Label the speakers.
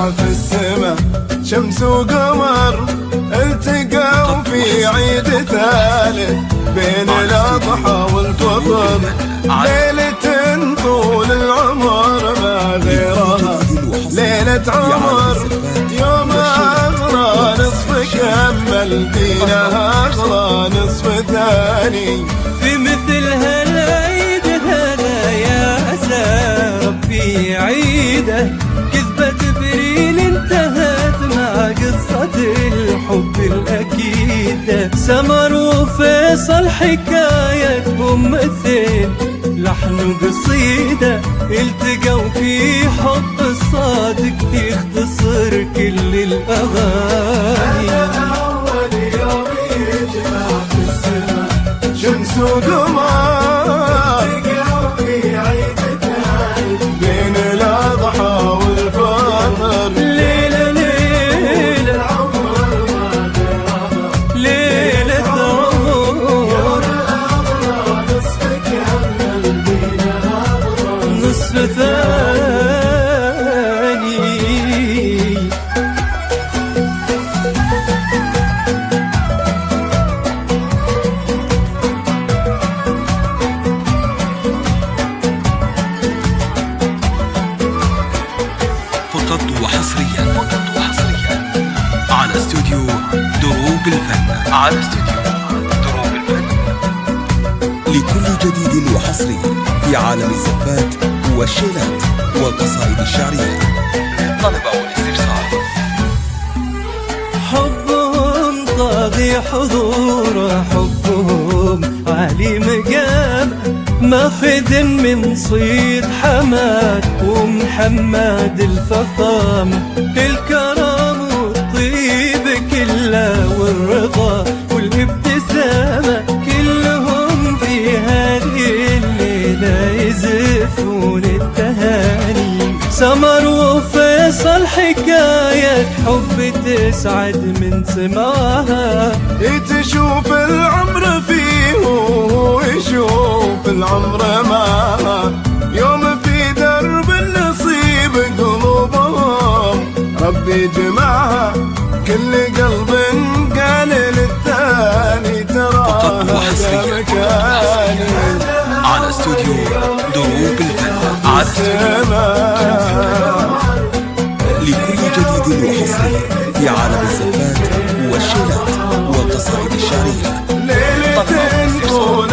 Speaker 1: الله في السماء شمس وقمر التقوا في عيد ثالث بين الأضحى والفطر، ليلة طول العمر ما غيرها ليلة عمر، يوم أغرى نصف كمل دينها أغرى نصف ثاني.
Speaker 2: في مثل هالعيد هذا يا عسى ربي عيده، كذبة جبريل انتهت مع قصة الحب الأكيدة، سمر وفيصل حكايتهم مثل لحن وقصيدة، التقوا في حب الصادق يختصر كل الأغاني.
Speaker 1: أول يوم يجمع في السماء شمس وقمر التقوا في عيد ثالث بين الأضحى والفطر،
Speaker 2: ليلة ليلة
Speaker 1: عمر ما غيرها
Speaker 2: ليلة عمر
Speaker 1: نصف كمل دينها
Speaker 2: نصف ثاني.
Speaker 3: فقط وحصريا على استوديو دروب الفن، لكل جديد وحصري في عالم الزفات والشيلات والقصائد الشعرية. للطلب أو الاستفسار.
Speaker 2: حبهم طاغي حضور، حبهم عالي مقام، ماخذ من صيد حماد ومحمد الفخامة، الكرم والطيب كله والرضا والابتسامة، كلهم في هذه الليلة يزفون التهاني، سمر وفيصل حكاية حب تسعد من سماها،
Speaker 1: تشوف العمر فيه ويشوف العمر معها، يوم في درب النصيب قلوبهم ربي جمعها، كل قلب قال للثاني ترى هذا مكاني.
Speaker 3: على استوديو دروب الفن لكل جديد وحصري في عالم الزفات والشيلات والقصائد الشعرية.
Speaker 1: ليلة طول